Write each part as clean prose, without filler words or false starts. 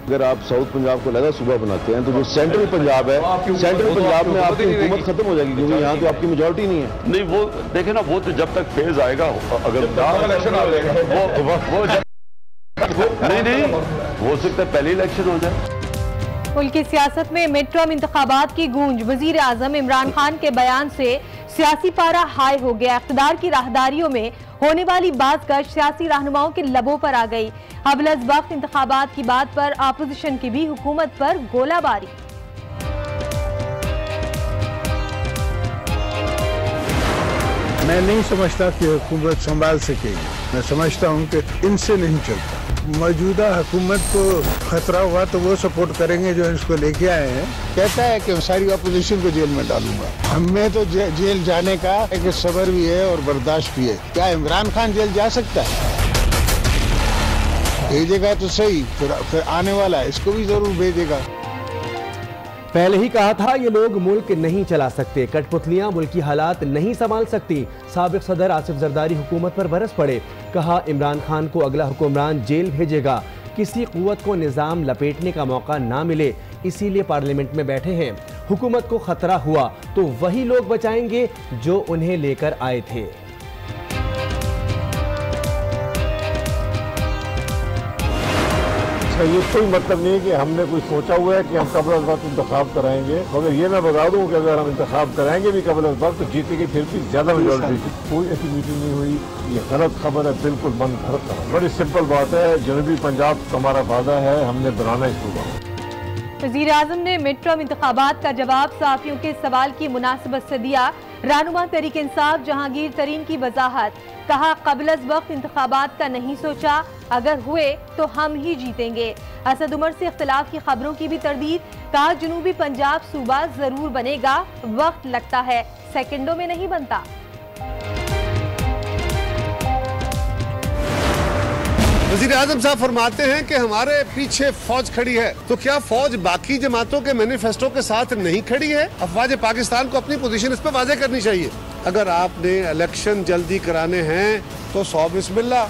अगर आप साउथ पंजाब को लगा सूबा बनाते हैं तो जो सेंट्रल पंजाब है, सेंट्रल पंजाब में आपकी हुकूमत खत्म हो जाएगी, क्योंकि यहाँ तो आपकी मेजोरिटी नहीं है। नहीं वो देखे ना, वो तो जब तक फेज आएगा, अगर इलेक्शन आ जाएगा वो नहीं हो सकता है पहले इलेक्शन हो जाए। मुल्क की सियासत में मिड टर्म इंतखाबात की गूंज। वजीर आजम इमरान खान के बयान से सियासी पारा हाई हो गया। इख्तिदार की राहदारियों में होने वाली बातगश सियासी रहनुमाओं के लबों पर आ गई। अबलज वक्त इंतखाबात की बात पर अपोजिशन की भी हुकूमत पर गोलाबारी। मैं नहीं समझता कि हुकूमत संभाल सकेगी। मैं समझता हूं कि इनसे नहीं चलता। मौजूदा हुकूमत को खतरा हुआ तो वो सपोर्ट करेंगे जो इसको लेके आए हैं। कहता है कि सारी अपोजिशन को जेल में डालूंगा। हमें तो जेल जाने का एक सब्र भी है और बर्दाश्त भी है। क्या इमरान खान जेल जा सकता है? भेजेगा तो सही, फिर आने वाला है इसको भी जरूर भेजेगा। पहले ही कहा था ये लोग मुल्क नहीं चला सकते, कठपुतलियां मुल्क की हालात नहीं संभाल सकती। साबिक सदर आसिफ जरदारी हुकूमत पर बरस पड़े। कहा इमरान खान को अगला हुक्मरान जेल भेजेगा। किसी कुव्वत को निज़ाम लपेटने का मौका ना मिले, इसीलिए पार्लियामेंट में बैठे हैं। हुकूमत को खतरा हुआ तो वही लोग बचाएंगे जो उन्हें लेकर आए थे। ये कोई मतलब नहीं है कि हमने कुछ सोचा हुआ है कि हम कबल वक्त इंतखाब कराएंगे, मगर ये मैं बता दूं कि अगर हम इंतखाब कराएंगे भी कबल वक्त तो जीतेगी फिर भी ज्यादा मेजोरिटी। कोई ऐसी मीटिंग नहीं हुई, ये गलत खबर है, बिल्कुल बंद खबर। बड़ी सिंपल बात है, जनूबी पंजाब हमारा वादा है, हमने बनाना ही सूबा। वज़ीर आज़म ने मिड टर्म इंतखाबात का जवाब सहाफ़ियों के सवाल की मुनासिबत से दिया। रहनुमा तहरीक इंसाफ जहांगीर तरीन की वजाहत। कहा कबल वक्त इंतखाबात का नहीं सोचा, अगर हुए तो हम ही जीतेंगे। असद उमर से इख्तिलाफ की खबरों की भी तरदीद। कहा जनूबी पंजाब सूबा जरूर बनेगा, वक्त लगता है, सेकंडों में नहीं बनता। वज़ीर आज़म साहब फरमाते हैं कि हमारे पीछे फौज खड़ी है, तो क्या फौज बाकी जमातों के मैनिफेस्टो के साथ नहीं खड़ी है? अफवाज पाकिस्तान को अपनी पोजीशन इस पर वाज़ेह करनी चाहिए। अगर आपने इलेक्शन जल्दी कराने हैं तो 100 बिस्मिल्लाह।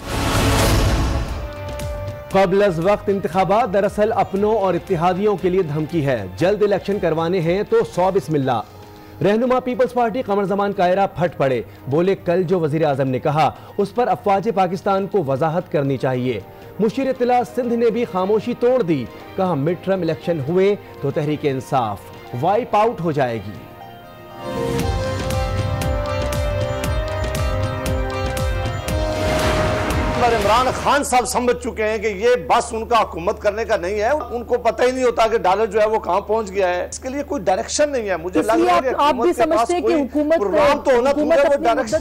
क़ब्ल वक्त इंतखाबात दरअसल अपनों और इत्तेहादियों के लिए धमकी है। जल्द इलेक्शन करवाने हैं तो 100 बिस्मिल्लाह। रहनुमा पीपल्स पार्टी कमर ज़मान कायरा फट पड़े। बोले कल जो वज़ीर आज़म ने कहा उस पर अफवाज पाकिस्तान को वजाहत करनी चाहिए। मुशीर इत्तला सिंध ने भी खामोशी तोड़ दी। कहा मिड टर्म इलेक्शन हुए तो तहरीक इंसाफ वाइप आउट हो जाएगी। इमरान खान साहब समझ चुके हैं कि ये बस उनका हुकूमत करने का नहीं है। उनको पता ही नहीं होता कि डॉलर जो है वो कहां पहुंच गया है। इसके लिए कोई डायरेक्शन नहीं है। मुझे लग रहा है आप भी समझते हैं कि हुकूमत तो होना चाहिए।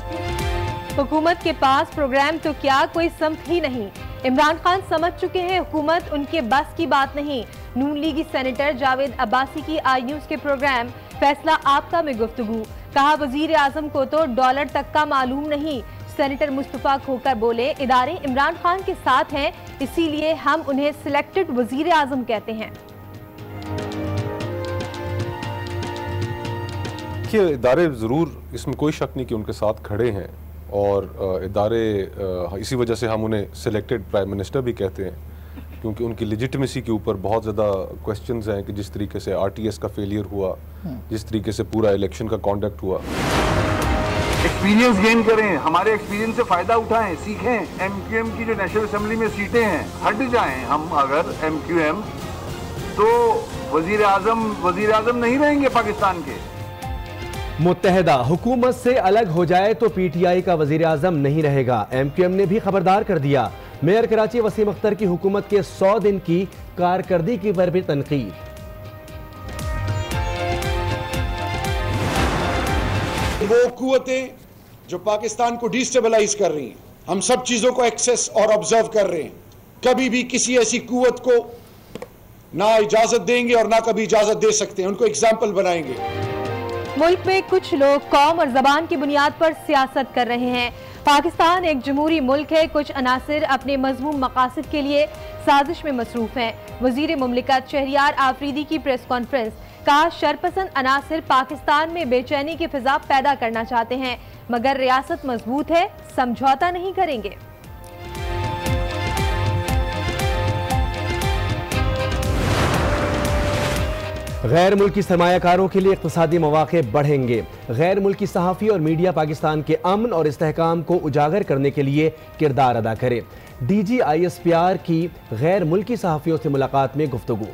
हुकूमत के पास प्रोग्राम तो क्या, कोई समत ही नहीं। इमरान खान समझ चुके हैं हुकूमत उनके बस की बात नहीं। नून लीगी सेनेटर जावेद अब्बासी की आई न्यूज के प्रोग्राम फैसला आपका में गुफ्तगू। कहा वजीर आजम को तो डॉलर तक का मालूम नहीं। सेनेटर मुस्तफा खोकर बोले इदारे इमरान खान के साथ हैं, इसीलिए हम उन्हें सिलेक्टेड वजीर आजम कहते हैं। इदारे ज़रूर, इसमें कोई शक नहीं कि उनके साथ खड़े हैं, और इदारे इसी वजह से हम उन्हें सिलेक्टेड प्राइम मिनिस्टर भी कहते हैं, क्योंकि उनकी लेजिटिमेसी के ऊपर बहुत ज़्यादा क्वेश्चंस हैं कि जिस तरीके से आरटीएस का फेलियर हुआ, जिस तरीके से पूरा इलेक्शन का कॉन्डक्ट हुआ। एक्सपीरियंस गेन करें, हमारे एक्सपीरियंस से फायदा उठाएं, सीखें। एमक्यूएम की जो नेशनल असेंबली में सीटें हैं, हट जाएं हम अगर एमक्यूएम, तो वजीर आजम नहीं रहेंगे पाकिस्तान के। मुत्तहदा हुकूमत से अलग हो जाए तो पीटीआई का वजीर आजम नहीं रहेगा। एमक्यूएम ने भी खबरदार कर दिया। मेयर कराची वसीम अख्तर की हुकूमत के 100 दिन की कारकर्दगी पर भी तनकीद। वो कुव्वतें जो पाकिस्तान को डिस्टेबलाइज कर रही हैं, हम सब चीजों को एक्सेस और ऑब्जर्व कर रहे हैं। कभी भी किसी ऐसी कुव्वत को ना इजाजत देंगे और ना कभी इजाजत दे सकते हैं, उनको एग्जाम्पल बनाएंगे। मुल्क में कुछ लोग कौम और जबान की बुनियाद पर सियासत कर रहे हैं। पाकिस्तान एक जमहूरी मुल्क है, कुछ अनासिर अपने मजमूम मकासद के लिए साजिश में मसरूफ हैं। वजीर मुमलिकत शहरियार आफरीदी की प्रेस कॉन्फ्रेंस। कहा शरपसंद अनासिर पाकिस्तान में बेचैनी की फिजा पैदा करना चाहते हैं, मगर रियासत मजबूत है, समझौता नहीं करेंगे। गैर मुल्की सरमायाकारों के लिए इक़्तिसादी मौक़े बढ़ेंगे। गैर मुल्की सहाफ़ी और मीडिया पाकिस्तान के अमन और इस्तेहकाम को उजागर करने के लिए किरदार अदा करे। DGISPR की गैर मुल्की सहाफ़ियों से मुलाकात में गुफ्तगू।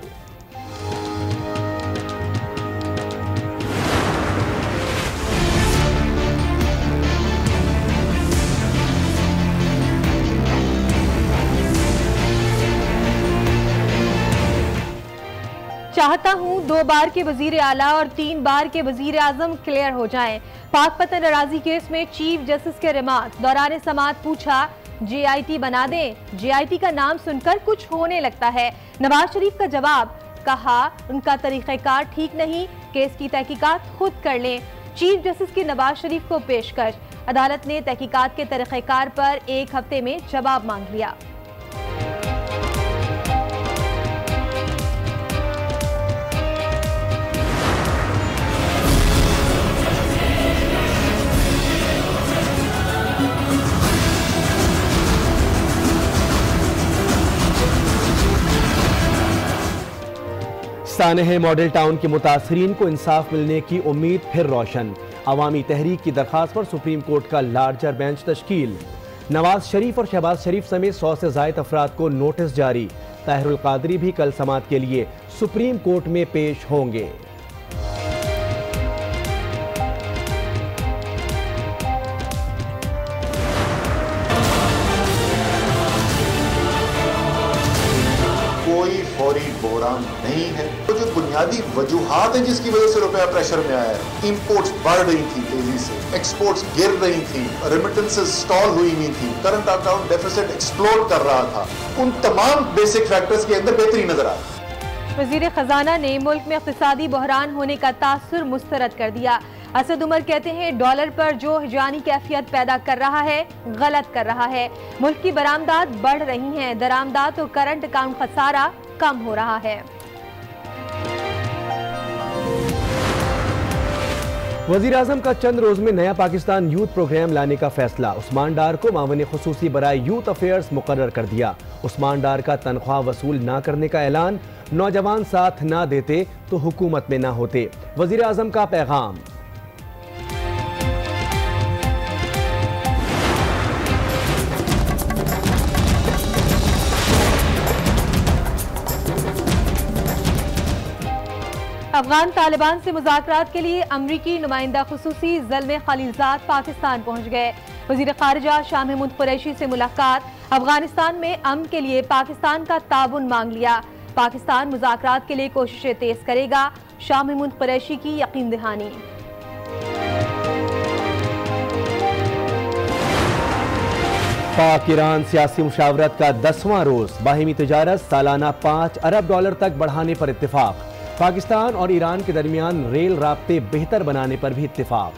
चाहता हूं 2 बार के वजीर आला और 3 बार के वजीर आजम क्लियर हो जाएं। पाक पतन नाराजी केस में चीफ जस्टिस के रिमार्क दौरान समाअत पूछा, JIT बना दें। JIT का नाम सुनकर कुछ होने लगता है। नवाज शरीफ का जवाब, कहा उनका तरीक़ेकार ठीक नहीं, केस की तहकीकात खुद कर लें। चीफ जस्टिस की नवाज शरीफ को पेशकश। अदालत ने तहकीकात के तरीक़ेकार पर 1 हफ्ते में जवाब मांग लिया। सानेह मॉडल टाउन के मुतासरीन को इंसाफ मिलने की उम्मीद फिर रोशन। अवामी तहरीक की दरखास्त पर सुप्रीम कोर्ट का लार्जर बेंच तश्कील। नवाज शरीफ और शहबाज शरीफ समेत 100 से ज़ायद अफराद को नोटिस जारी। ताहिरुल कादरी भी कल समाअत के लिए सुप्रीम कोर्ट में पेश होंगे। कोई फौरी बहरान नहीं है। तो जो बुनियादी वजूहात हैं जिसकी वजह से रुपया प्रेशर में आया है, इंपोर्ट्स बढ़ रही थी तेजी से, एक्सपोर्ट्स गिर रही थी, रेमिटेंसेस स्टॉल हुई हुई थी, करंट अकाउंट डेफिसिट एक्सप्लोड कर रहा था, उन तमाम बेसिक फैक्टर्स के अंदर बेहतरी नजर आई। वजीर खजाना ने मुल्क में इक़्तिसादी बहरान होने का तासुर मुस्तरद कर दिया। असद उमर कहते हैं, डॉलर पर जो हिजानी कैफियत पैदा कर रहा है गलत कर रहा है। मुल्क की बरामदात बढ़ रही हैं, दरामदात और करंट अकाउंट खसारा कम हो रहा है। वज़ीर आज़म का चंद रोज में नया पाकिस्तान यूथ प्रोग्राम लाने का फैसला। उस्मान डार को मामले खुसूसी बराए यूथ अफेयर्स मुकर्रर कर दिया। उस्मान डार का तनख्वाह वसूल न करने का ऐलान। नौजवान साथ ना देते तो हुकूमत में ना होते। वज़ीर आज़म का पैगाम। अफगान तालिबान से मुज़ाकरात के लिए अमरीकी नुमाइंदा खुसूसी ज़ल्मे खलीलजाद पाकिस्तान पहुंच गए। वज़ीर ख़ारिजा शाह महमूद कुरैशी से मुलाकात। अफगानिस्तान में अमन के लिए पाकिस्तान का ताउन मांग लिया। पाकिस्तान मुज़ाकरात के लिए कोशिशें तेज करेगा। शाह महमूद कुरैशी की यकीन दहानी। पाक ईरान सियासी मुशावरत का 10वां रोज। बाहिमी तिजारत सालाना $5 अरब तक बढ़ाने पर इत्तेफाक। पाकिस्तान और ईरान के दरमियान रेल राब्ते बेहतर बनाने पर भी इत्तेफाक।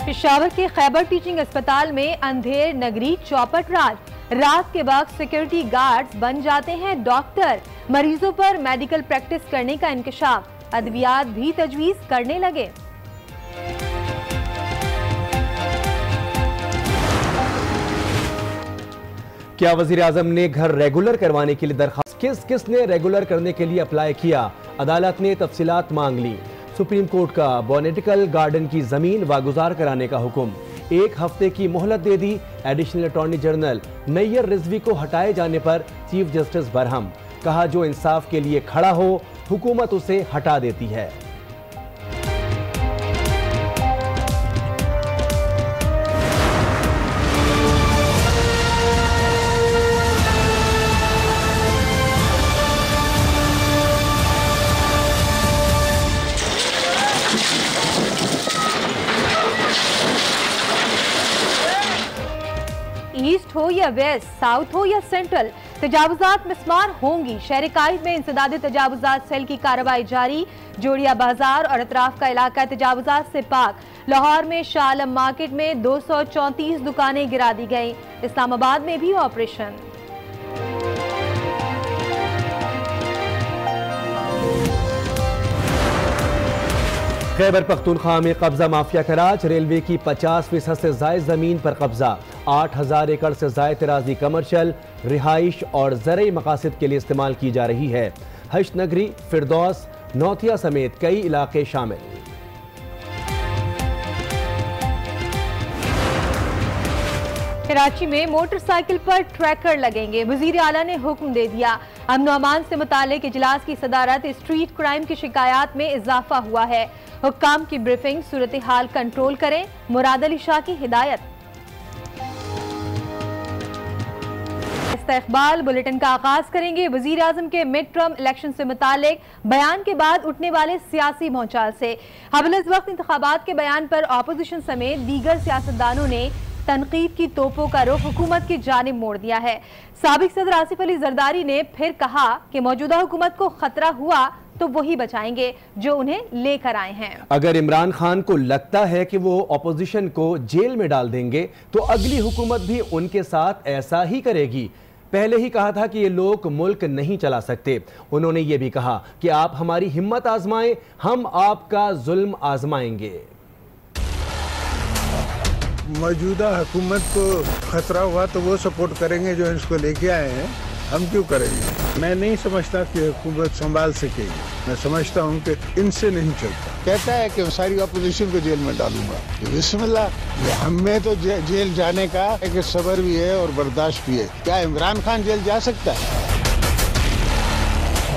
पेशावर के खैबर टीचिंग अस्पताल में अंधेर नगरी चौपट राज। रात के वक्त सिक्योरिटी गार्ड्स बन जाते हैं डॉक्टर। मरीजों पर मेडिकल प्रैक्टिस करने का इंकशाफ। अद्वियात भी तजवीज करने लगे। क्या वजीर आजम ने घर रेगुलर करवाने के लिए दरखास्त? किसने रेगुलर करने के लिए अप्लाई किया? अदालत ने तफसीलात मांग ली। सुप्रीम कोर्ट का बोनेटिकल गार्डन की जमीन वागुजार कराने का हुक्म। 1 हफ्ते की मोहलत दे दी। Additional attorney general Nayyar Rizvi को हटाए जाने पर चीफ जस्टिस बरहम। कहा, जो इंसाफ के लिए खड़ा हो हुकूमत उसे हटा देती है। ईस्ट हो या वेस्ट, साउथ हो या सेंट्रल, तजावुजात मिसमार होंगी। शहर कायद में इंसदाद तजावुजात सेल की कार्रवाई जारी। जोड़िया बाजार और अतराफ का इलाका तजावुजात से पाक। लाहौर में शाह आलम मार्केट में 234 दुकानें गिरा दी गईं। इस्लामाबाद में भी ऑपरेशन। खैबर पख्तूनख्वा में कब्जा माफिया का राज, रेलवे की 50% से जायद जमीन पर कब्जा, 8000 एकड़ से जायद तराजी कमर्शियल, रिहाइश और ज़रई मकासद के लिए इस्तेमाल की जा रही है। हश्त नगरी, फिरदौस, नौतिया समेत कई इलाके शामिल। कराची में मोटरसाइकिल पर ट्रैकर लगेंगे, वजीर आला ने हुक्म दे दिया। अमन अमान से मुतालिक इजलास की सदारत, स्ट्रीट क्राइम की शिकायत में इजाफा हुआ है। हुक्काम की ब्रीफिंग, सूरत हाल कंट्रोल करें, मुराद अली शाह की हिदायत। इस्तकबाल बुलेटिन का आगाज करेंगे वजीर आजम के मिड टर्म इलेक्शन से मुतालिक बयान के बाद उठने वाले सियासी भौचाल से। हबल वक्त इंतखाबात के बयान पर अपोजिशन समेत दीगर सियासतदानों ने तनकीद की तोपों का रुख हुकूमत की जानिब मोड़ दिया है। साबिक सदर आसिफ अली जरदारी ने फिर कहा कि मौजूदा हुकूमत को खतरा हुआ तो वही बचाएंगे जो उन्हें लेकर आए हैं। अगर इमरान खान को लगता है कि वो अपोजिशन को जेल में डाल देंगे तो अगली हुकूमत भी उनके साथ ऐसा ही करेगी। पहले ही कहा था कि ये लोग मुल्क नहीं चला सकते। उन्होंने ये भी कहा कि आप हमारी हिम्मत आजमाएं, हम आपका जुल्म आजमाएंगे। मौजूदा हुकूमत को खतरा हुआ तो वो सपोर्ट करेंगे जो इसको लेके आए हैं, हम क्यों करेंगे। मैं नहीं समझता कि हुकूमत संभाल सकेगी, मैं समझता हूँ कि इनसे नहीं चलता। कहता है कि सारी अपोजिशन को जेल में डालूंगा, बिस्मिल्लाह। हमें तो जेल जाने का एक सब्र भी है और बर्दाश्त भी है। क्या इमरान खान जेल जा सकता है?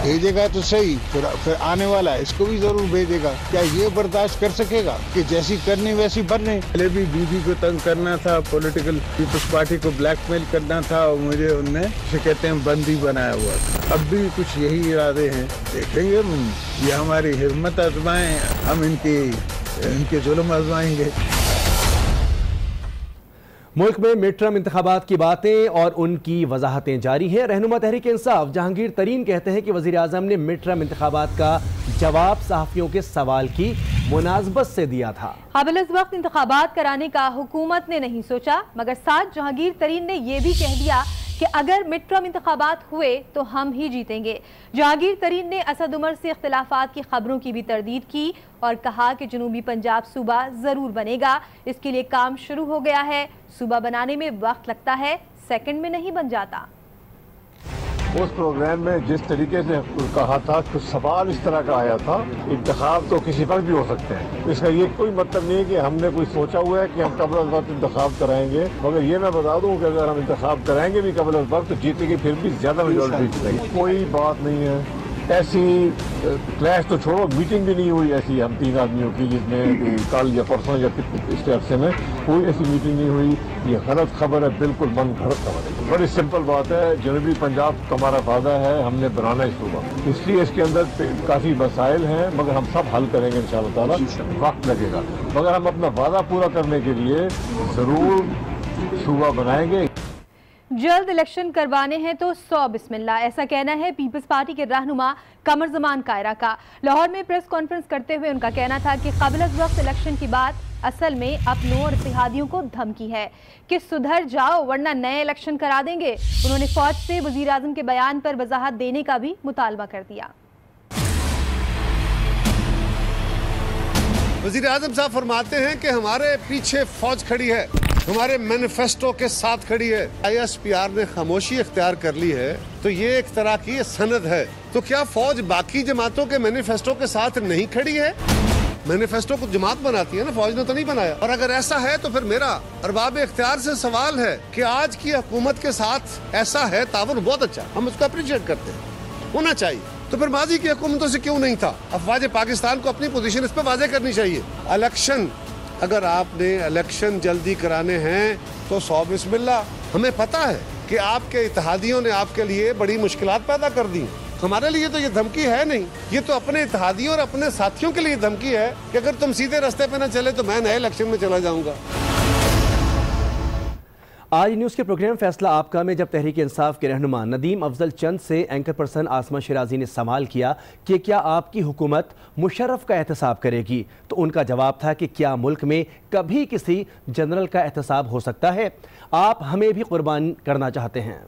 भेजेगा तो सही, फिर आने वाला है इसको भी जरूर भेजेगा। क्या ये बर्दाश्त कर सकेगा कि जैसी करनी वैसी बनने? पहले भी बीबी को तंग करना था, पॉलिटिकल पीपल्स पार्टी को ब्लैकमेल करना था और मुझे उनने कहते हैं बंदी बनाया हुआ था। अब भी कुछ यही इरादे हैं, देखेंगे। ये हमारी हिम्मत आजमाएं, हम इनके जुल्म आजमाएंगे। मुल्क में मिड टर्म इंतखाबात की बातें और उनकी वजाहतें जारी हैं। रहनुमा तहरीक इंसाफ जहांगीर तरीन कहते हैं कि वजीर आजम ने मिड टर्म इंतखाबात का जवाब सहाफ़ियों के सवाल की मुनासबत से दिया था। काबिल वक्त इंतखाबात कराने का हुकूमत ने नहीं सोचा, मगर साथ जहांगीर तरीन ने यह भी कह दिया कि अगर मिड टर्म इंतखाबात हुए तो हम ही जीतेंगे। जहांगीर तरीन ने असद उमर से इख्तिलाफात की खबरों की भी तरदीद की और कहा कि जनूबी पंजाब सूबा जरूर बनेगा, इसके लिए काम शुरू हो गया है। सूबा बनाने में वक्त लगता है, सेकंड में नहीं बन जाता। उस प्रोग्राम में जिस तरीके से कहा था, कुछ सवाल इस तरह का आया था, इंतखाब तो किसी पर भी हो सकते हैं। इसका ये कोई मतलब नहीं है कि हमने कोई सोचा हुआ है कि हम कबल वक्त इंतखाब कराएंगे। मगर ये मैं बता दूं कि अगर हम इंतखाब कराएंगे भी कबल वक्त, तो जीतेगी फिर भी ज्यादा मेजॉरिटी जीतेगी। कोई बात नहीं है ऐसी। क्लैश तो छोड़ो, मीटिंग भी नहीं हुई ऐसी हम 3 आदमियों की, जिसमें कल या परसों या इस अरसे में कोई ऐसी मीटिंग नहीं हुई। ये गलत खबर है, बिल्कुल मन घड़त खबर है। बड़ी सिंपल बात है, जनूबी पंजाब का हमारा वादा है, हमने बनाना है सूबा, इसलिए इसके अंदर काफ़ी मसाइल हैं, मगर हम सब हल करेंगे इंशाअल्लाह ताला। वक्त लगेगा, मगर हम अपना वादा पूरा करने के लिए ज़रूर सूबा बनाएंगे। जल्द इलेक्शन करवाने हैं तो 100 बिस्मिल्लाह, ऐसा कहना है पीपल्स पार्टी के रहनुमा कमर जमान कायरा का। लाहौर में प्रेस कॉन्फ्रेंस करते हुए उनका कहना था कि काबिल वक्त इलेक्शन की बात असल में अपनों और इत्तेहादियों को धमकी है कि सुधर जाओ वरना नए इलेक्शन करा देंगे। उन्होंने फौज से वजीर आजम के बयान पर वजाहत देने का भी मुतालबा कर दिया। वजीर आजम साहब फरमाते हैं कि हमारे पीछे फौज खड़ी है, हमारे मैनिफेस्टो के साथ खड़ी है। ISPR ने खामोशी इख्तियार कर ली है तो ये एक तरह की सनद है। तो क्या फौज बाकी जमातों के मैनिफेस्टो के साथ नहीं खड़ी है? मैनिफेस्टो को जमात बनाती है ना, फौज ने तो नहीं बनाया। और अगर ऐसा है तो फिर मेरा अरबाब इख्तियार से सवाल है कि आज की हुकूमत के साथ ऐसा है, तावन बहुत अच्छा, हम उसको अप्रिशिएट करते हैं, होना चाहिए। तो फिर माजी की हुकूमतों से क्यों नहीं था? अफवाज पाकिस्तान को अपनी पोजीशन इस पर वाजे करनी चाहिए। इलेक्शन, अगर आपने इलेक्शन जल्दी कराने हैं तो 100 बिस्मिल्लाह। हमें पता है कि आपके इत्तेहादियों ने आपके लिए बड़ी मुश्किलात पैदा कर दी। हमारे लिए तो ये धमकी है नहीं, ये तो अपने इत्तेहादियों और अपने साथियों के लिए धमकी है कि अगर तुम सीधे रास्ते पे न चले तो मैं नए इलेक्शन में चला जाऊंगा। आज न्यूज़ के प्रोग्राम फैसला आपका में जब तहरीक इंसाफ के रहनुमा नदीम अफजल चंद से एंकर पर्सन आसमा शिराजी ने सवाल किया कि क्या आपकी हुकूमत मुशर्रफ का एहतसाब करेगी, तो उनका जवाब था कि क्या मुल्क में कभी किसी जनरल का एहतसाब हो सकता है? आप हमें भी कुर्बान करना चाहते हैं?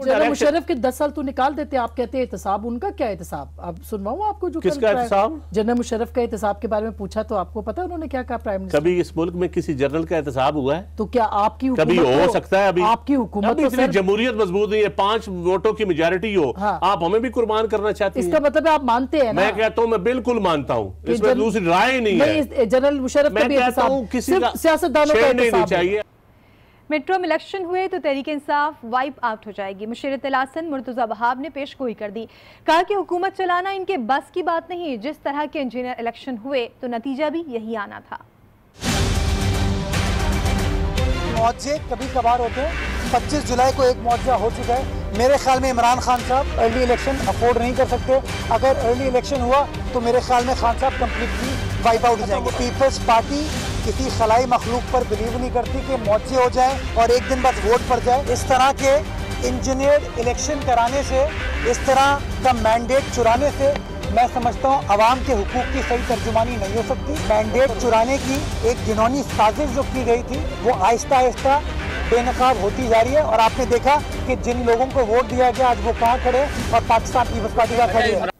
जनरल मुशर्रफ के 10 साल तो निकाल देते, आप कहते हैं एहतसाब, उनका क्या एहतसाब? आप सुनवाऊं आपको जो किसका एहतसाब? जनरल मुशर्रफ का एहतसाब के बारे में पूछा तो आपको पता है उन्होंने क्या कहा? प्राइम मिनिस्टर, कभी इस मुल्क में किसी जनरल का एहतसाब हुआ है? तो क्या आपकी कभी हो सकता है? अभी आपकी हुकूमत इतनी जमहूरियत मजबूत नहीं है, 5 वोटों की मेजॉरिटी हो, आप हमें भी कुर्बान करना चाहते हैं? इसका मतलब आप मानते हैं? मैं कहता हूँ, मैं बिल्कुल मानता हूँ, इसमें दूसरी राय नहीं है। जनरल मुशर्रफ का भी एहतसाब, किसी का सियासतदानों का एहतसाब चाहिए। मेट्रो में इलेक्शन हुए तो तहरीक इंसाफ वाइप आउट हो जाएगी। मुशीर इत्तलासन मुर्तजा वहाब ने पेश गोई कर दी, कहा कि हुकूमत चलाना इनके बस की बात नहीं, जिस तरह के इंजीनियर इलेक्शन हुए तो नतीजा भी यही आना था। मुआवजे कभी कभार होते हैं, 25 जुलाई को एक मुआवजा हो चुका है। मेरे ख्याल में इमरान खान साहब अर्ली इलेक्शन अफोर्ड नहीं कर सकते। अगर अर्ली इलेक्शन हुआ तो मेरे ख्याल में खान साहब कंप्लीटली वाइप आउट हो जाएंगे। पीपल्स पार्टी किसी खलाई मखलूक पर बिलीव नहीं करती कि मुआवजे हो जाए और एक दिन बाद वोट पड़ जाए। इस तरह के इंजीनियर्ड इलेक्शन कराने से, इस तरह का मैंडेट चुराने से मैं समझता हूँ अवाम के हुकूक की सही तर्जुमानी नहीं हो सकती। मैंडेट चुराने की एक घिनौनी साजिश जो की गई थी वो आहिस्ता आहिस्ता बेनकाब होती जा रही है और आपने देखा कि जिन लोगों को वोट दिया गया आज वो कहाँ खड़े और पाकिस्तान पीपल्स पार्टी का खड़े है।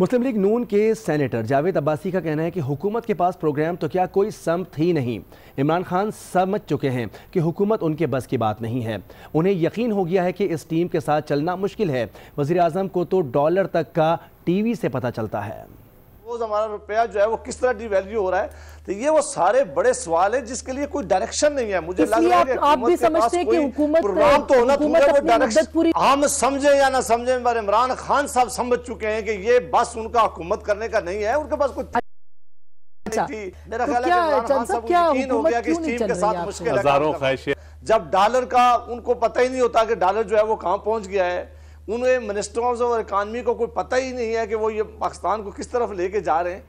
मुस्लिम लीग नून के सेनेटर जावेद अब्बासी का कहना है कि हुकूमत के पास प्रोग्राम तो क्या कोई समत ही नहीं। इमरान खान समझ चुके हैं कि हुकूमत उनके बस की बात नहीं है। उन्हें यकीन हो गया है कि इस टीम के साथ चलना मुश्किल है। वज़ीर आज़म को तो डॉलर तक का टीवी से पता चलता है। हमारा रुपया जो है वो किस तरह डिवैल्यू हो रहा है, तो ये वो सारे बड़े सवाल है जिसके लिए कोई डायरेक्शन नहीं है। मुझे लग रहा है कि आप भी समझते हैं कि हुकूमत प्रोग्राम तो होना चाहिए, वो डायरेक्शन हम समझे या ना समझे, पर इमरान खान साहब समझ चुके हैं कि ये बस उनका हुकूमत करने का नहीं है, उनके पास कोई मेरा ख्याल है कि इमरान खान साहब को यकीन हो गया कि इस टीम के साथ मुश्किल है। जब डॉलर का उनको पता ही नहीं होता कि डॉलर जो है वो कहाँ पहुंच गया है, उन्हें मिनिस्टर्स और इकानमी को कोई पता ही नहीं है कि वो ये पाकिस्तान को किस तरफ लेके जा रहे हैं।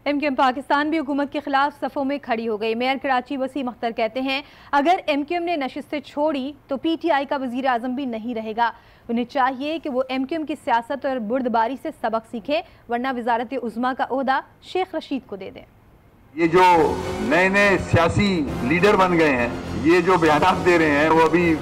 एमक्यूएम पाकिस्तान भी हुकूमत के खिलाफ सफ़ों में खड़ी हो गई। मेयर कराची वसीम अख्तर कहते हैं, अगर एमक्यूएम ने नशिस्तें छोड़ी तो पीटीआई का वजीर आज़म भी नहीं रहेगा। उन्हें चाहिए कि वो एमक्यूएम की सियासत और बुर्दबारी से सबक सीखे, वरना वजारत उज़्मा का ओहदा शेख रशीद को दे दें। ये जो नए नए सियासी लीडर बन गए हैं, ये जो बयान दे रहे हैं, वो अभी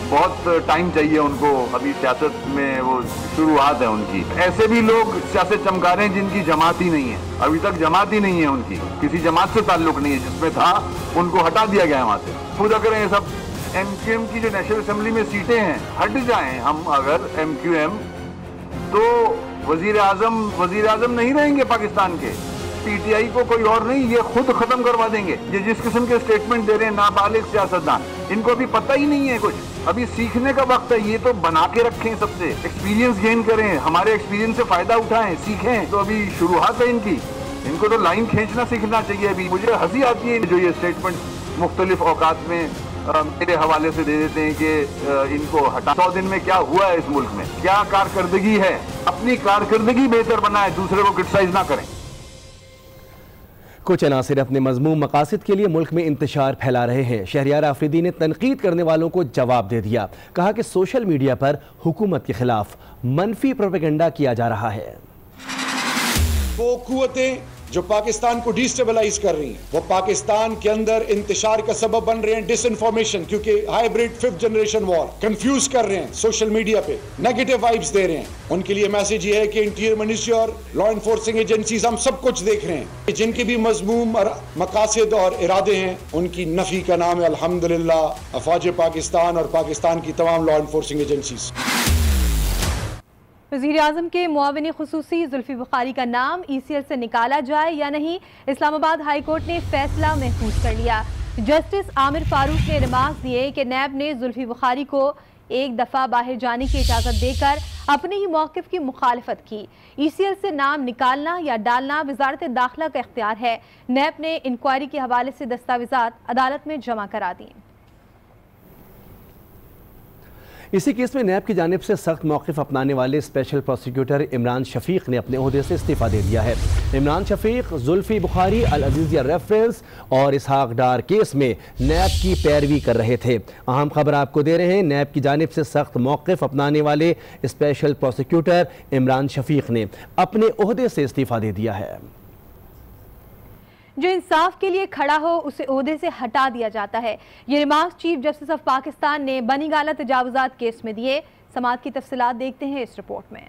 बहुत टाइम चाहिए उनको, अभी सियासत में वो शुरुआत है उनकी। ऐसे भी लोग सियासत चमका रहे हैं जिनकी जमात ही नहीं है, अभी तक जमात ही नहीं है उनकी, किसी जमात से ताल्लुक नहीं है, जिसमें था उनको हटा दिया गया है वहाँ से। खुद अगर ये सब एमक्यूएम की जो नेशनल असेंबली में सीटें हैं हट जाएं हम अगर एमक्यूएम, तो वजीर आजम नहीं रहेंगे पाकिस्तान के, पीटीआई को कोई और नहीं, ये खुद खत्म करवा देंगे। ये जिस किस्म के स्टेटमेंट दे रहे हैं नाबालिग सियासतदान, इनको अभी पता ही नहीं है कुछ, अभी सीखने का वक्त है। ये तो बना के रखें, सबसे एक्सपीरियंस गेन करें, हमारे एक्सपीरियंस से फायदा उठाएं, सीखें। तो अभी शुरुआत है इनकी, इनको तो लाइन खींचना सीखना चाहिए। अभी मुझे हंसी आती है जो ये स्टेटमेंट मुख्तलिफ औकात में मेरे हवाले से दे देते हैं कि इनको हटा। 100 दिन में क्या हुआ है इस मुल्क में, क्या कारकर्दगी है, अपनी कारकर्दगी बेहतर बनाए, दूसरे को क्रिटिसाइज ना करें। कुछ अनासिर अपने मजमूम मकासद के लिए मुल्क में इंतशार फैला रहे हैं। शहरियार आफरीदी ने तनकीद करने वालों को जवाब दे दिया, कहा कि सोशल मीडिया पर हुकूमत के खिलाफ मनफी प्रोपेगेंडा किया जा रहा है। वो कुव्वतें जो पाकिस्तान को डिस्टेबलाइज कर रही हैं, वो पाकिस्तान के अंदर इंतशार का सबब बन रहे हैं, डिसइंफॉर्मेशन, क्योंकि hybrid 5th generation war confuse कर रहे हैं, सोशल मीडिया पे नेगेटिव वाइब्स दे रहे हैं। उनके लिए मैसेज ये है कि इंटीरियर मिनिस्ट्री और लॉ एनफोर्सिंग एजेंसीज हम सब कुछ देख रहे हैं, जिनके भी मजमूम और मकासद और इरादे हैं, उनकी नफी का नाम है अल्हम्दुलिल्लाह अफवाज पाकिस्तान और पाकिस्तान की तमाम लॉ एनफोर्सिंग एजेंसीज। वज़ीर आज़म के मुआविन खुसूसी जुल्फी बुखारी का नाम ECL से निकाला जाए या नहीं, इस्लामाबाद हाई कोर्ट ने फैसला महफूज कर लिया। जस्टिस आमिर फारूक ने रिमार्क दिए कि नैब ने जुल्फी बुखारी को एक दफ़ा बाहर जाने की इजाज़त देकर अपने ही मौक़िफ़ की मुखालफत की। ECL से नाम निकालना या डालना वज़ारत दाखिला का इख्तियार है। नैब ने इंक्वायरी के हवाले से दस्तावेज़ात अदालत में जमा करा दिए। इसी केस में नैब की जानिब से सख्त मौक़िफ़ अपनाने वाले स्पेशल प्रोसिक्यूटर इमरान शफीक ने अपने ओहदे से इस्तीफ़ा दे दिया है। इमरान शफीक जुल्फी बुखारी, अल अजीज़िया रेफरेंस और इसहाक डार केस में नैब की पैरवी कर रहे थे। अहम खबर आपको दे रहे हैं, नैब की जानिब से सख्त मौक़िफ़ अपनाने वाले स्पेशल प्रोसिक्यूटर इमरान शफीक ने अपने ओहदे से इस्तीफ़ा दे दिया है। जो इंसाफ के लिए खड़ा हो उसे ओहदे से हटा दिया जाता है। ये remarks chief justice of Pakistan ने बनी गाला तजावुजात केस में दिए। समाअत की तफसीलात देखते हैं इस रिपोर्ट में।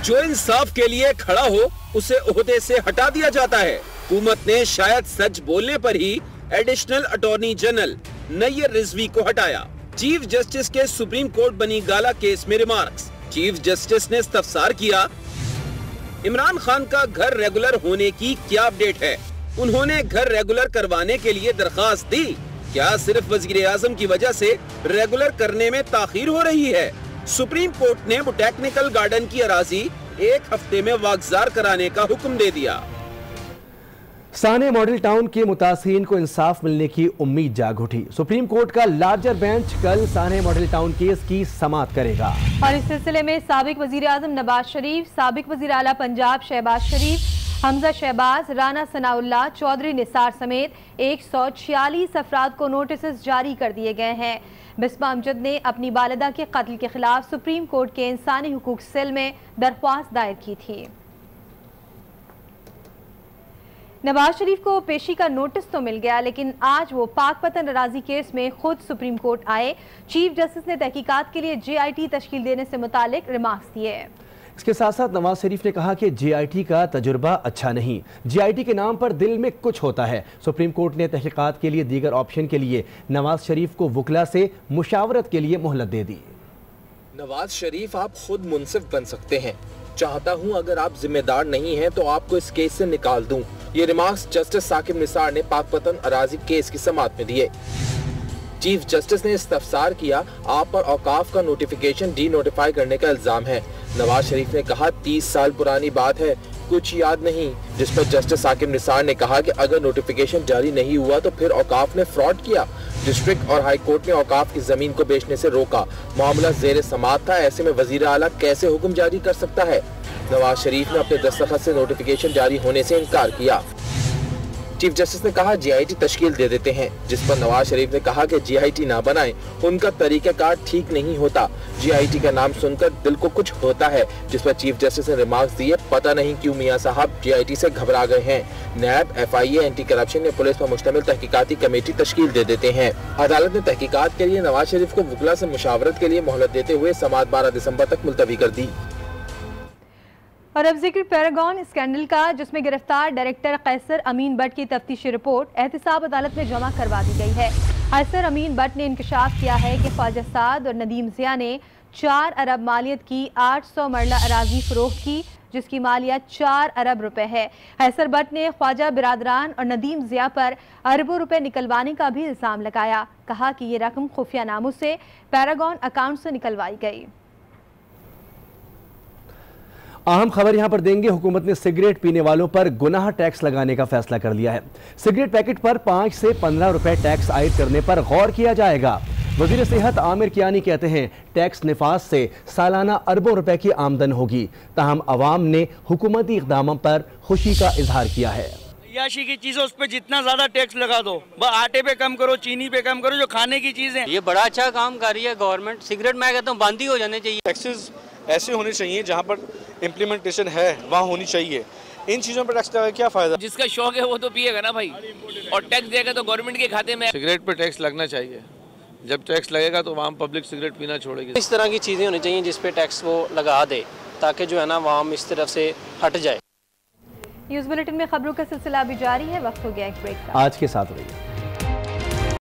जो इंसाफ के लिए खड़ा हो उसे ओहदे से हटा दिया जाता है। हुकूमत ने शायद सच बोलने पर ही additional attorney general Nayyar Rizvi को हटाया। चीफ जस्टिस के supreme court Bani Gala case में रिमार्क्स। चीफ जस्टिस ने इस्तफसार किया, इमरान खान का घर रेगुलर होने की क्या अपडेट है? उन्होंने घर रेगुलर करवाने के लिए दरखास्त दी। क्या सिर्फ वजीर आजम की वजह से रेगुलर करने में ताखीर हो रही है? सुप्रीम कोर्ट ने बोटैनिकल गार्डन की अराजी 1 हफ्ते में वागजार कराने का हुक्म दे दिया। साने मॉडल टाउन के मुतासिरीन को इंसाफ मिलने की उम्मीद जाग उठी। सुप्रीम कोर्ट का लार्जर बेंच कल साने मॉडल टाउन केस की समाअत करेगा। और इस सिलसिले में साबिक वजीर आजम नवाज शरीफ, साबिक वजीर आला पंजाब शहबाज शरीफ, हमजा शहबाज, राना सनाउल्लाह, चौधरी निसार समेत 146 अफराद को नोटिस जारी कर दिए गए हैं। बिस्मा अमजद ने अपनी वालिदा के कत्ल के खिलाफ सुप्रीम कोर्ट के इंसानी हुकूक सेल में दरख्वास्त दायर की थी। नवाज शरीफ को पेशी का नोटिस तो मिल गया, लेकिन आज वो पाकपतन अराजी केस में खुद सुप्रीम कोर्ट आए। चीफ जस्टिस ने तहकीकात के लिए JIT तश्कील देने से मुतालिक रिमार्क्स दिए। इसके साथ साथ नवाज शरीफ ने कहा कि JIT का तजुर्बा अच्छा नहीं, JIT के नाम पर दिल में कुछ होता है। सुप्रीम कोर्ट ने तहकीकात के लिए दीगर ऑप्शन के लिए नवाज शरीफ को वकला से मुशावरत के लिए मोहलत दे दी। नवाज शरीफ, आप खुद मुनसिफ बन सकते हैं। चाहता हूं अगर आप जिम्मेदार नहीं हैं तो आपको इस केस से निकाल दूं। ये रिमार्क्स जस्टिस साकिब निसार ने पाकपतन अराजी केस की समाअत में दिए। चीफ जस्टिस ने इस्तफसार किया, आप पर औकाफ का नोटिफिकेशन डी नोटिफाई करने का इल्जाम है। नवाज शरीफ ने कहा 30 साल पुरानी बात है, कुछ याद नहीं। जिस पर जस्टिस साकिब निसार ने कहा कि अगर नोटिफिकेशन जारी नहीं हुआ तो फिर औकाफ ने फ्रॉड किया। डिस्ट्रिक्ट और हाई कोर्ट ने औकाफ की जमीन को बेचने से रोका। मामला जेर समाअत था, ऐसे में वजीर आला कैसे हुक्म जारी कर सकता है? नवाज शरीफ ने अपने दस्तखत से नोटिफिकेशन जारी होने से इनकार किया। चीफ जस्टिस ने कहा JIT तश्कील दे देते हैं, जिस पर नवाज शरीफ ने कहा कि JIT ना बनाएं, उनका तरीकाकार ठीक नहीं होता। JIT का नाम सुनकर दिल को कुछ होता है। जिस पर चीफ जस्टिस ने रिमार्क्स दिए, पता नहीं क्यों मियां साहब JIT से घबरा गए हैं। नैब, FIA, एंटी करप्शन या पुलिस पर मुश्तमिल तहकीकाती कमेटी तश्कील दे देते हैं। अदालत ने तहकीकात के लिए नवाज शरीफ को वकला से मुशावरत के लिए मोहलत देते हुए समाअत 12 दिसंबर तक मुलतवी कर दी। और अब जिक्र पैरागॉन स्कैंडल का, जिसमें गिरफ्तार डायरेक्टर कैसर अमीन बट की तफ्तीशी रिपोर्ट एहतिसाब अदालत में जमा करवा दी गई है। कैसर अमीन बट ने इंकशाफ किया है कि ख्वाजा साद और नदीम ज़िया ने 4 अरब मालियत की 800 मरला अराजी फरोख्त की, जिसकी मालियत 4 अरब रुपए है। कैसर बट ने ख्वाजा बिरादरान और नदीम ज़िया पर अरबों रुपए निकलवाने का भी इल्ज़ाम लगाया। कहा कि ये रकम खुफिया नामों से पैरागॉन अकाउंट से निकलवाई गई। अहम खबर यहां पर देंगे। हुकूमत ने सिगरेट पीने वालों पर गुनाह टैक्स लगाने का फैसला कर लिया है। सिगरेट पैकेट पर 5 से 15 रुपए टैक्स आयद करने पर गौर किया जाएगा। वजीर सेहत आमिर कियानी कहते हैं टैक्स निफाज से सालाना अरबों रुपए की आमदन होगी। ताहम अवाम ने हुकूमती इक़दामों पर खुशी का इजहार किया है। याशी की चीज़ उस पर जितना ज़्यादा टैक्स लगा दो, आटे पे कम करो, चीनी पे कम करो, जो खाने की चीज़ें। ये बड़ा अच्छा काम कर रही है गवर्नमेंट। सिगरेट मैं कहता हूँ बंद ही हो जाने चाहिए। टैक्सेस ऐसे होने चाहिए जहाँ पर इम्प्लीमेंटेशन है वहाँ होनी चाहिए। इन चीज़ों पर टैक्स लगा क्या फ़ायदा? जिसका शौक है वो तो पिएगा ना भाई, और टैक्स देगा तो गवर्नमेंट के खाते में। सिगरेट पर टैक्स लगना चाहिए। जब टैक्स लगेगा तो आम पब्लिक सिगरेट पीना छोड़ेगी। इस तरह की चीज़ें होनी चाहिए जिस पे टैक्स वो लगा दे, ताकि जो है ना आवाम इस तरफ से हट जाए। न्यूज़ बुलेटिन में खबरों का सिलसिला अभी जारी है। वक्त हो गया एक ब्रेक का। आज के साथ रहिए।